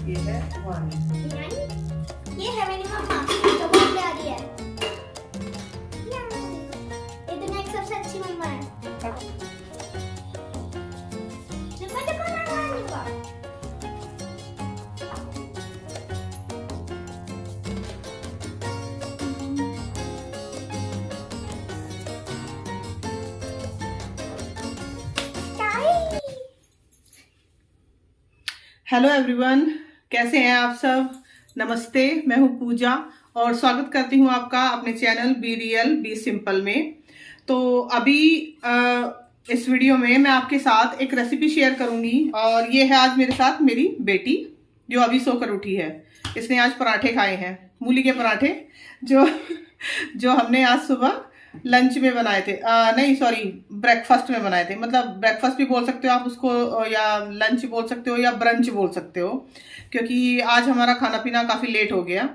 ये है 1। ये है मेरी मम्मा जो बहुत प्यारी है। ये दुनिया की सबसे अच्छी मम्मा है। हेलो एवरीवन, कैसे हैं आप सब। नमस्ते, मैं हूं पूजा और स्वागत करती हूं आपका अपने channel be real be simple में। तो अभी इस वीडियो में मैं आपके साथ एक रेसिपी शेयर करूंगी और ये है आज मेरे साथ मेरी बेटी जो अभी सोकर उठी है। इसने आज पराठे खाए हैं, मूली के पराठे जो जो हमने आज सुबह लंच में बनाए थे, नहीं सॉरी ब्रेकफास्ट में बनाए थे। मतलब ब्रेकफास्ट भी बोल सकते हो आप उसको, या लंच बोल सकते हो, या ब्रंच बोल सकते हो, क्योंकि आज हमारा खाना पीना काफ़ी लेट हो गया।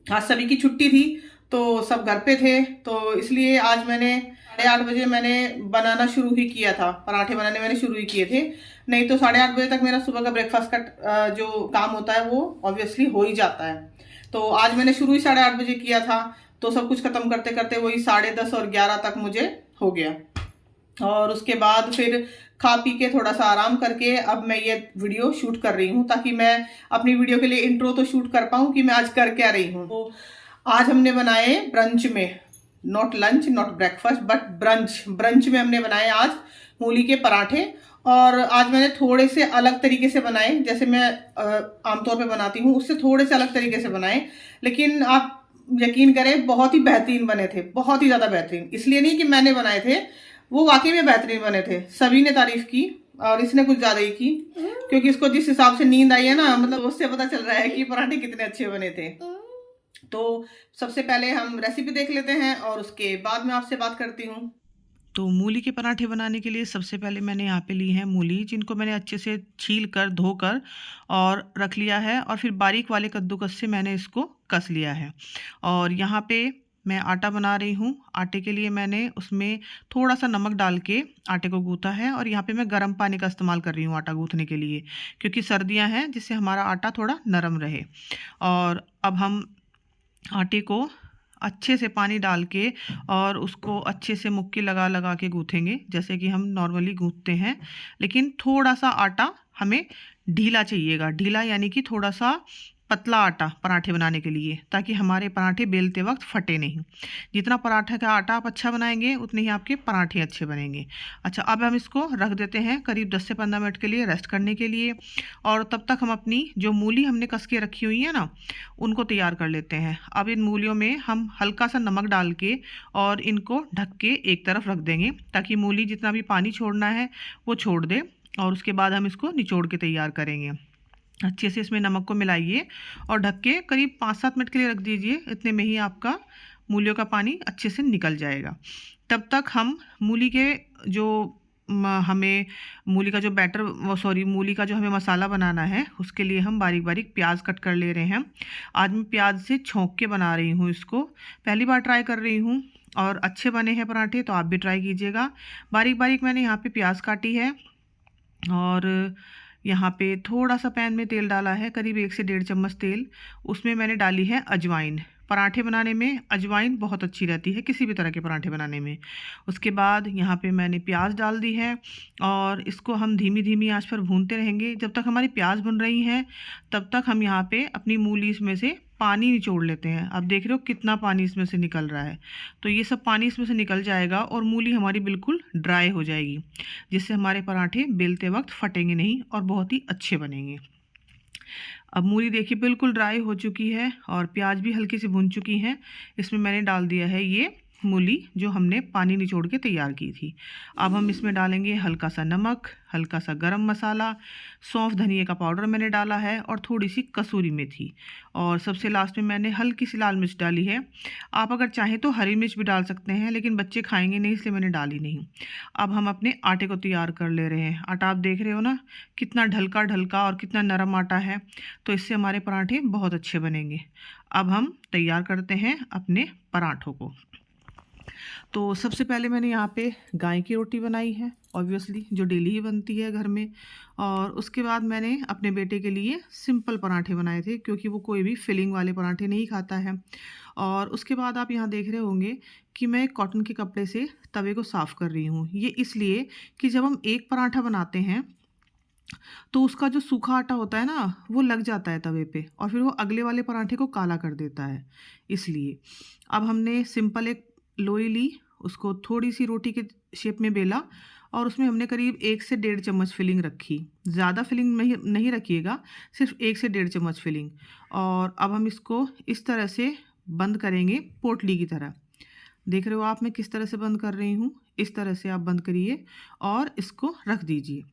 आज सभी की छुट्टी थी तो सब घर पे थे, तो इसलिए आज मैंने 8:30 बजे मैंने बनाना शुरू ही किया था। पराठे बनाने मैंने शुरू ही किए थे, नहीं तो 8:30 बजे तक मेरा सुबह का ब्रेकफास्ट का जो काम होता है वो ऑब्वियसली हो ही जाता है। तो आज मैंने शुरू ही 8:30 बजे किया था, तो सब कुछ खत्म करते करते वही 10:30 और 11 तक मुझे हो गया। और उसके बाद फिर खा पी के थोड़ा सा आराम करके अब मैं ये वीडियो शूट कर रही हूँ, ताकि मैं अपनी वीडियो के लिए इंट्रो तो शूट कर पाऊँ कि मैं आज कर क्या रही हूँ। तो आज हमने बनाए ब्रंच में, not lunch not breakfast but brunch में हमने बनाए आज मूली के पराठे। और आज मैंने थोड़े से अलग तरीके से बनाए, जैसे मैं आमतौर पे बनाती हूँ उससे थोड़े से अलग तरीके से बनाए, लेकिन आप यकीन करें बहुत ही बेहतरीन बने थे, बहुत ही ज़्यादा बेहतरीन। इसलिए नहीं कि मैंने बनाए थे, वो वाकई में बेहतरीन बने थे। सभी ने तारीफ की और इसने कुछ ज़्यादा ही की, क्योंकि इसको जिस हिसाब से नींद आई है ना, मतलब उससे पता चल रहा है कि पराठे कितने अच्छे बने थे। तो सबसे पहले हम रेसिपी देख लेते हैं और उसके बाद मैं आपसे बात करती हूँ। तो मूली के पराठे बनाने के लिए सबसे पहले मैंने यहाँ पे ली है मूली, जिनको मैंने अच्छे से छील कर धोकर और रख लिया है, और फिर बारीक वाले कद्दूकस से मैंने इसको कस लिया है। और यहाँ पे मैं आटा बना रही हूँ। आटे के लिए मैंने उसमें थोड़ा सा नमक डाल के आटे को गूँथा है, और यहाँ पे मैं गर्म पानी का इस्तेमाल कर रही हूँ आटा गूँथने के लिए, क्योंकि सर्दियाँ हैं, जिससे हमारा आटा थोड़ा नरम रहे। और अब हम आटे को अच्छे से पानी डाल के और उसको अच्छे से मुक्की लगा लगा के गूँथेंगे, जैसे कि हम नॉर्मली गूँथते हैं। लेकिन थोड़ा सा आटा हमें ढीला चाहिएगा, ढीला यानी कि थोड़ा सा पतला आटा पराठे बनाने के लिए, ताकि हमारे पराठे बेलते वक्त फटे नहीं। जितना पराठे का आटा आप अच्छा बनाएंगे उतने ही आपके पराठे अच्छे बनेंगे। अच्छा, अब हम इसको रख देते हैं करीब 10 से 15 मिनट के लिए रेस्ट करने के लिए। और तब तक हम अपनी जो मूली हमने कस के रखी हुई है ना, उनको तैयार कर लेते हैं। अब इन मूलियों में हम हल्का सा नमक डाल के और इनको ढक के एक तरफ रख देंगे, ताकि मूली जितना भी पानी छोड़ना है वो छोड़ दे। और उसके बाद हम इसको निचोड़ के तैयार करेंगे। अच्छे से इसमें नमक को मिलाइए और ढक के करीब 5-7 मिनट के लिए रख दीजिए। इतने में ही आपका मूलियों का पानी अच्छे से निकल जाएगा। तब तक हम मूली के जो हमें मूली का जो बैटर, वो सॉरी मूली का जो हमें मसाला बनाना है, उसके लिए हम बारीक बारीक प्याज कट कर ले रहे हैं। आज मैं प्याज से छौंक के बना रही हूँ इसको, पहली बार ट्राई कर रही हूँ, और अच्छे बने हैं पराठे, तो आप भी ट्राई कीजिएगा। बारीक बारीक मैंने यहाँ पे प्याज काटी है, और यहाँ पे थोड़ा सा पैन में तेल डाला है, करीब 1 से 1.5 चम्मच तेल। उसमें मैंने डाली है अजवाइन। पराठे बनाने में अजवाइन बहुत अच्छी रहती है, किसी भी तरह के पराठे बनाने में। उसके बाद यहाँ पे मैंने प्याज डाल दी है, और इसको हम धीमी धीमी आंच पर भूनते रहेंगे। जब तक हमारी प्याज भुन रही हैं तब तक हम यहाँ पे अपनी मूली इसमें से पानी निचोड़ लेते हैं। अब देख रहे हो कितना पानी इसमें से निकल रहा है। तो ये सब पानी इसमें से निकल जाएगा और मूली हमारी बिल्कुल ड्राई हो जाएगी, जिससे हमारे पराठे बेलते वक्त फटेंगे नहीं और बहुत ही अच्छे बनेंगे। अब मूली देखिए बिल्कुल ड्राई हो चुकी है और प्याज भी हल्की सी भुन चुकी हैं। इसमें मैंने डाल दिया है ये मूली जो हमने पानी निचोड़ के तैयार की थी। अब हम इसमें डालेंगे हल्का सा नमक, हल्का सा गरम मसाला, सौंफ धनिया का पाउडर मैंने डाला है, और थोड़ी सी कसूरी मेथी, और सबसे लास्ट में मैंने हल्की सी लाल मिर्च डाली है। आप अगर चाहें तो हरी मिर्च भी डाल सकते हैं, लेकिन बच्चे खाएंगे नहीं इसलिए मैंने डाली नहीं। अब हम अपने आटे को तैयार कर ले रहे हैं। आटा आप देख रहे हो ना कितना ढलका ढलका और कितना नरम आटा है, तो इससे हमारे पराठे बहुत अच्छे बनेंगे। अब हम तैयार करते हैं अपने पराठों को। तो सबसे पहले मैंने यहाँ पे गाय की रोटी बनाई है, ऑब्वियसली जो डेली ही बनती है घर में। और उसके बाद मैंने अपने बेटे के लिए सिंपल पराठे बनाए थे, क्योंकि वो कोई भी फिलिंग वाले पराठे नहीं खाता है। और उसके बाद आप यहाँ देख रहे होंगे कि मैं कॉटन के कपड़े से तवे को साफ़ कर रही हूँ। ये इसलिए कि जब हम एक पराठा बनाते हैं तो उसका जो सूखा आटा होता है ना, वो लग जाता है तवे पे और फिर वो अगले वाले पराठे को काला कर देता है। इसलिए अब हमने सिंपल एक लोई ली, उसको थोड़ी सी रोटी के शेप में बेला और उसमें हमने करीब 1 से 1.5 चम्मच फिलिंग रखी। ज़्यादा फिलिंग नहीं रखिएगा, सिर्फ 1 से 1.5 चम्मच फिलिंग। और अब हम इसको इस तरह से बंद करेंगे, पोटली की तरह। देख रहे हो आप मैं किस तरह से बंद कर रही हूँ, इस तरह से आप बंद करिए और इसको रख दीजिए।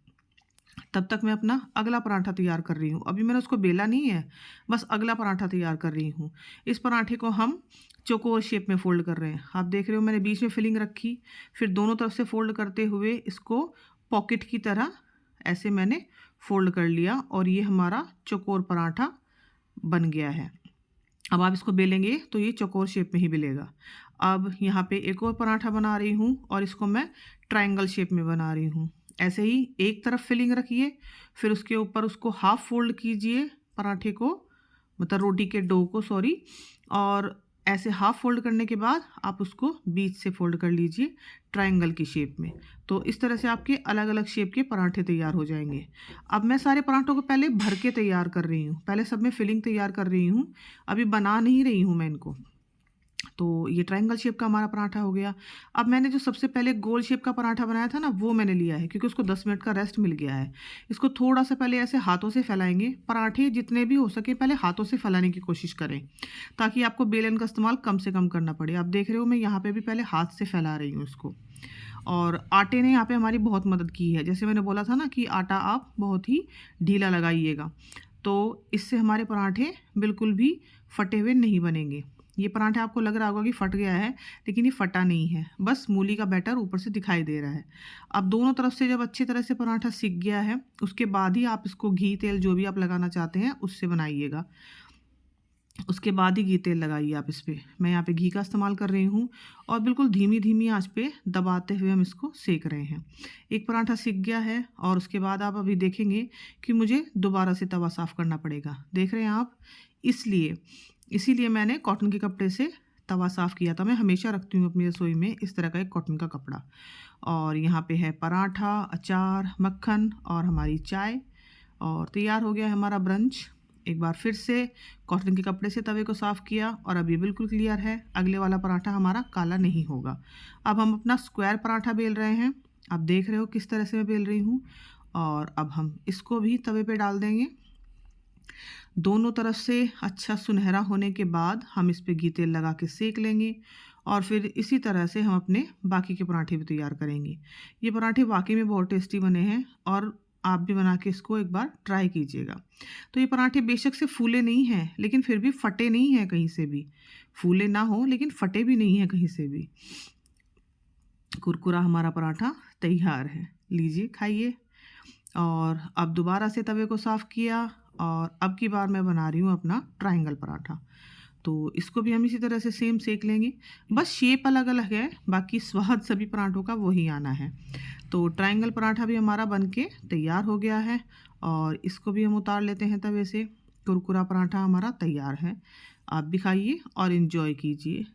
तब तक मैं अपना अगला पराठा तैयार कर रही हूँ। अभी मैंने उसको बेला नहीं है, बस अगला पराठा तैयार कर रही हूँ। इस पराठे को हम चौकोर शेप में फ़ोल्ड कर रहे हैं। आप देख रहे हो मैंने बीच में फिलिंग रखी, फिर दोनों तरफ से फ़ोल्ड करते हुए इसको पॉकेट की तरह ऐसे मैंने फ़ोल्ड कर लिया और ये हमारा चौकोर पराठा बन गया है। अब आप इसको बेलेंगे तो ये चौकोर शेप में ही बेलेगा। अब यहाँ पे एक और पराठा बना रही हूँ और इसको मैं ट्रायंगल शेप में बना रही हूँ। ऐसे ही एक तरफ फिलिंग रखिए, फिर उसके ऊपर उसको हाफ फोल्ड कीजिए पराठे को, मतलब रोटी के डो को, सॉरी। और ऐसे हाफ फोल्ड करने के बाद आप उसको बीच से फोल्ड कर लीजिए ट्रायंगल की शेप में। तो इस तरह से आपके अलग अलग शेप के पराठे तैयार हो जाएंगे। अब मैं सारे पराठों को पहले भर के तैयार कर रही हूँ, पहले सब में फिलिंग तैयार कर रही हूँ, अभी बना नहीं रही हूँ मैं इनको। तो ये ट्रायंगल शेप का हमारा पराठा हो गया। अब मैंने जो सबसे पहले गोल शेप का पराठा बनाया था ना, वो मैंने लिया है, क्योंकि उसको 10 मिनट का रेस्ट मिल गया है। इसको थोड़ा सा पहले ऐसे हाथों से फैलाएंगे। पराठे जितने भी हो सके पहले हाथों से फैलाने की कोशिश करें, ताकि आपको बेलन का इस्तेमाल कम से कम करना पड़े। आप देख रहे हो मैं यहाँ पर भी पहले हाथ से फैला रही हूँ इसको। और आटे ने यहाँ पे हमारी बहुत मदद की है। जैसे मैंने बोला था ना कि आटा आप बहुत ही ढीला लगाइएगा, तो इससे हमारे पराठे बिल्कुल भी फटे हुए नहीं बनेंगे। ये पराठा आपको लग रहा होगा कि फट गया है, लेकिन ये फटा नहीं है, बस मूली का बैटर ऊपर से दिखाई दे रहा है। अब दोनों तरफ से जब अच्छी तरह से पराठा सिक गया है, उसके बाद ही आप इसको घी तेल जो भी आप लगाना चाहते हैं उससे बनाइएगा। उसके बाद ही घी तेल लगाइए आप इस पर। मैं यहाँ पे घी का इस्तेमाल कर रही हूँ और बिल्कुल धीमी धीमी आंच पे दबाते हुए हम इसको सेक रहे हैं। एक पराठा सिक गया है और उसके बाद आप अभी देखेंगे कि मुझे दोबारा से तवा साफ़ करना पड़ेगा। देख रहे हैं आप, इसीलिए मैंने कॉटन के कपड़े से तवा साफ़ किया था। मैं हमेशा रखती हूँ अपनी रसोई में इस तरह का एक कॉटन का कपड़ा। और यहाँ पे है पराठा, अचार, मक्खन और हमारी चाय, और तैयार हो गया है हमारा ब्रंच। एक बार फिर से कॉटन के कपड़े से तवे को साफ़ किया और अब ये बिल्कुल क्लियर है, अगले वाला पराठा हमारा काला नहीं होगा। अब हम अपना स्क्वायर पराठा बेल रहे हैं। आप देख रहे हो किस तरह से मैं बेल रही हूँ। और अब हम इसको भी तवे पे डाल देंगे। दोनों तरफ से अच्छा सुनहरा होने के बाद हम इस पे घी तेल लगा के सेक लेंगे और फिर इसी तरह से हम अपने बाकी के पराठे भी तैयार करेंगे। ये पराठे वाकई में बहुत टेस्टी बने हैं और आप भी बना के इसको एक बार ट्राई कीजिएगा। तो ये पराठे बेशक से फूले नहीं हैं, लेकिन फिर भी फटे नहीं हैं कहीं से भी। फूले ना हो लेकिन फटे भी नहीं हैं कहीं से भी। कुरकुरा हमारा पराठा तैयार है, लीजिए खाइए। और अब दोबारा से तवे को साफ़ किया और अब की बार मैं बना रही हूँ अपना ट्रायंगल पराठा। तो इसको भी हम इसी तरह से सेम सेक लेंगे, बस शेप अलग अलग है, बाकी स्वाद सभी पराठों का वही आना है। तो ट्रायंगल पराठा भी हमारा बनके तैयार हो गया है और इसको भी हम उतार लेते हैं तवे से। कुरकुरा पराठा हमारा तैयार है। आप भी खाइए और इन्जॉय कीजिए।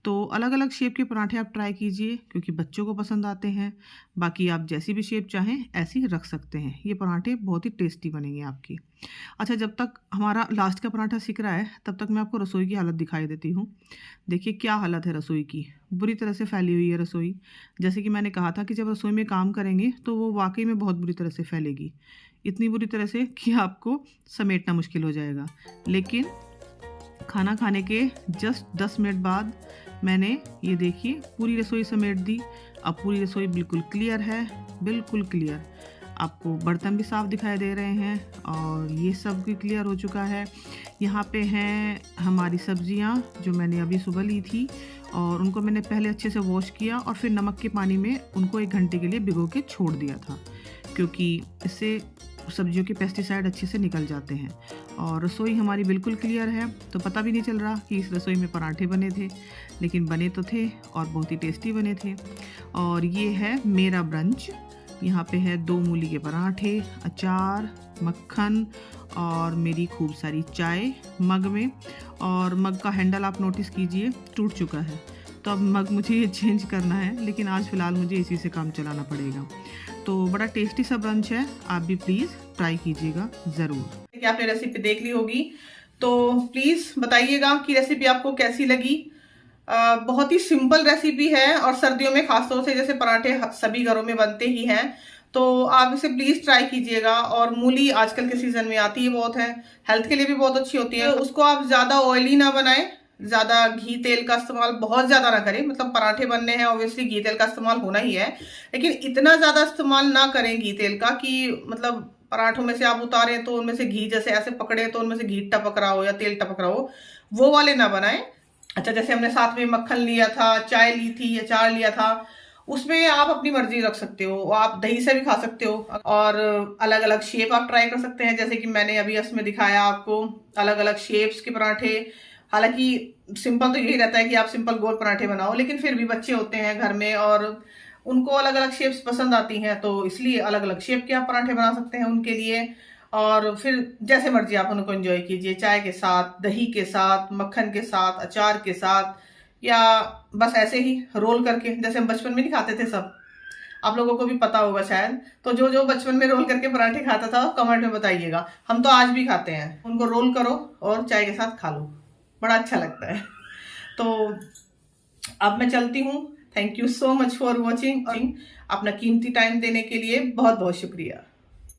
तो अलग अलग शेप के पराठे आप ट्राई कीजिए, क्योंकि बच्चों को पसंद आते हैं। बाकी आप जैसी भी शेप चाहें ऐसी रख सकते हैं। ये पराठे बहुत ही टेस्टी बनेंगे आपके। अच्छा, जब तक हमारा लास्ट का पराठा सिक रहा है तब तक मैं आपको रसोई की हालत दिखाई देती हूँ। देखिए क्या हालत है रसोई की, बुरी तरह से फैली हुई है रसोई। जैसे कि मैंने कहा था कि जब रसोई में काम करेंगे तो वो वाकई में बहुत बुरी तरह से फैलेगी, इतनी बुरी तरह से कि आपको समेटना मुश्किल हो जाएगा। लेकिन खाना खाने के जस्ट 10 मिनट बाद मैंने ये देखिए पूरी रसोई समेट दी। अब पूरी रसोई बिल्कुल क्लियर है, बिल्कुल क्लियर। आपको बर्तन भी साफ़ दिखाई दे रहे हैं और ये सब भी क्लियर हो चुका है। यहाँ पे हैं हमारी सब्जियाँ जो मैंने अभी सुबह ली थी और उनको मैंने पहले अच्छे से वॉश किया और फिर नमक के पानी में उनको 1 घंटे के लिए भिगो के छोड़ दिया था, क्योंकि इससे सब्जियों के पेस्टिसाइड अच्छे से निकल जाते हैं। और रसोई हमारी बिल्कुल क्लियर है, तो पता भी नहीं चल रहा कि इस रसोई में पराठे बने थे, लेकिन बने तो थे और बहुत ही टेस्टी बने थे। और ये है मेरा ब्रंच। यहाँ पे है 2 मूली के पराठे, अचार, मक्खन और मेरी खूब सारी चाय मग में। और मग का हैंडल आप नोटिस कीजिए टूट चुका है, तो अब मग मुझे ये चेंज करना है, लेकिन आज फ़िलहाल मुझे इसी से काम चलाना पड़ेगा। तो बड़ा टेस्टी सा ब्रंच है, आप भी प्लीज़ ट्राई कीजिएगा ज़रूर। कि आपने रेसिपी देख ली होगी, तो प्लीज़ बताइएगा कि रेसिपी आपको कैसी लगी। बहुत ही सिंपल रेसिपी है और सर्दियों में खासतौर से जैसे पराठे सभी घरों में बनते ही हैं, तो आप इसे प्लीज़ ट्राई कीजिएगा। और मूली आजकल के सीज़न में आती है बहुत है, हेल्थ के लिए भी बहुत अच्छी होती है। उसको आप ज़्यादा ऑयली ना बनाएं, ज़्यादा घी तेल का इस्तेमाल बहुत ज़्यादा ना करें। मतलब पराठे बनने हैं, ऑब्वियसली घी तेल का इस्तेमाल होना ही है, लेकिन इतना ज़्यादा इस्तेमाल ना करें घी तेल का कि मतलब पराठों में से आप उतारें तो उनमें से घी जैसे ऐसे पकड़े तो उनमें से घी टपक रहा हो या तेल टपक रहा हो, वो वाले ना बनाएं। अच्छा, जैसे हमने साथ में मक्खन लिया था, चाय ली थी, अचार लिया था, उसमें आप अपनी मर्जी रख सकते हो। आप दही से भी खा सकते हो और अलग अलग शेप आप ट्राई कर सकते हैं, जैसे कि मैंने अभी इसमें दिखाया आपको अलग अलग शेप्स के पराठे। हालांकि सिंपल तो यही रहता है कि आप सिंपल गोल पराठे बनाओ, लेकिन फिर भी बच्चे होते हैं घर में और उनको अलग अलग शेप्स पसंद आती हैं, तो इसलिए अलग अलग शेप के आप पराठे बना सकते हैं उनके लिए। और फिर जैसे मर्जी आप उनको एंजॉय कीजिए, चाय के साथ, दही के साथ, मक्खन के साथ, अचार के साथ, या बस ऐसे ही रोल करके, जैसे हम बचपन में नहीं खाते थे सब, आप लोगों को भी पता होगा शायद। तो जो जो बचपन में रोल करके पराठे खाता था कमेंट में बताइएगा। हम तो आज भी खाते हैं। उनको रोल करो और चाय के साथ खा लो, बड़ा अच्छा लगता है। तो अब मैं चलती हूँ। Thank you so much for watching. अपना कीमती टाइम देने के लिए बहुत बहुत शुक्रिया।